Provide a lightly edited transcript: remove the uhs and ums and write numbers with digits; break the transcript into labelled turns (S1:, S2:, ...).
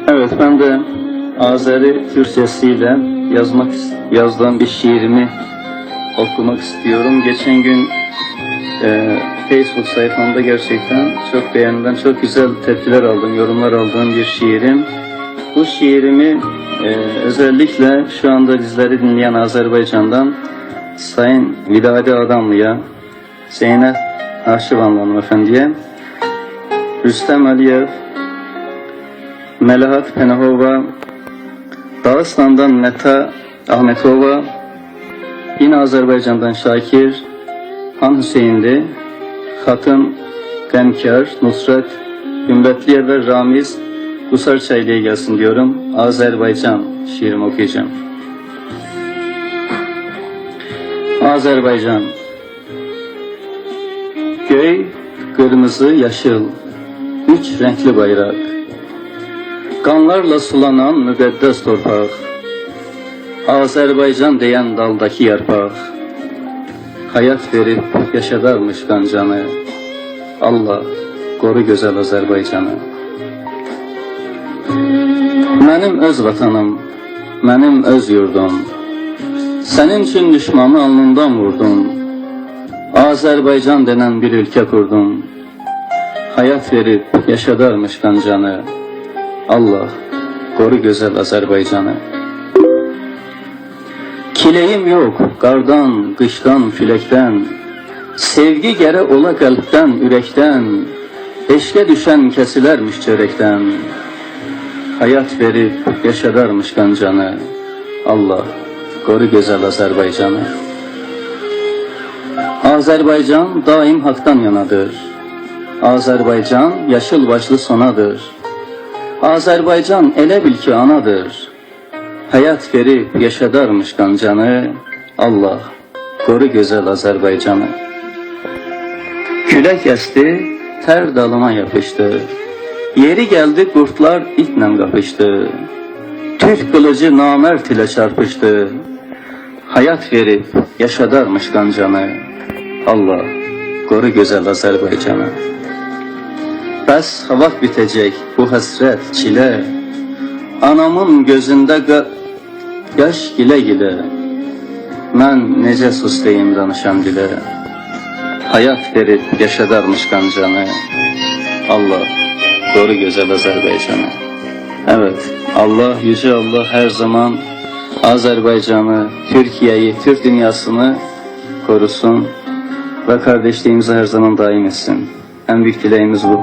S1: Evet, ben de Azeri Türkçesiyle yazdığım bir şiirimi okumak istiyorum. Geçen gün Facebook sayfamda gerçekten çok beğenilen, çok güzel tepkiler aldım, yorumlar aldığım bir şiirim. Bu şiirimi özellikle şu anda bizleri dinleyen Azerbaycan'dan Sayın Vidadi Adamlı'ya, Zeynep Aşıvanlı hanımefendiye, Rüstem Aliyev, Melahat Penahova, Dağıstan'dan Meta Ahmetova, yine Azerbaycan'dan Şakir, Han Hüseyinli, Hatın Gemkar, Nusret Gümbetliye ve Ramiz Gusarçaylı'ya gelsin diyorum. Azerbaycan şiirimi okuyacağım. Azerbaycan. Göy, kırmızı, yaşıl, üç renkli bayrak. Kanlarla sulanan müqəddəs torpaq, Azerbaycan diyen daldaki yarpaq, hayat verip yaşadarmış qancanı, Allah koru güzel Azerbaycanı. Mənim öz vatanım, mənim öz yurdum, senin için düşmanı alnından vurdum, Azerbaycan denen bir ülke kurdum, hayat verip yaşadarmış qancanı, Allah koru güzel Azerbaycanı. Kileyim yok qardan, qışdan, küləkdən, sevgi gərə ola qəlbdən, ürəkdən, eşqə düşən kəsilərmiş çörəkdən, hayat verib yaşadarmış qancanı, Allah koru güzel Azerbaycanı. Azerbaycan daim haktan yanadır, Azerbaycan yaşıl başlı sonadır, Azerbaycan elə bil ki anadır, hayat verip yaşadarmış qancanı, Allah koru güzel Azerbaycanı. Külək əsti, tər dalıma yapıştı, yeri geldi qurtlar itlə qapıştı, Türk kılıcı namert ile çarpıştı, hayat verip yaşadarmış qancanı, Allah koru güzel Azerbaycanı. Bəs vaxt bitecek bu həsrət, çile, anamın gözünde yaş gilə-gilə, mən necə sus deyim danışam dilə, hayat verip yaşadarmış qancanı, Allah koru güzel Azerbaycanı. Evet, Allah, Yüce Allah her zaman Azerbaycan'ı, Türkiye'yi, Türk dünyasını korusun ve kardeşliğimizi her zaman daim etsin. En büyük dileğimiz bu.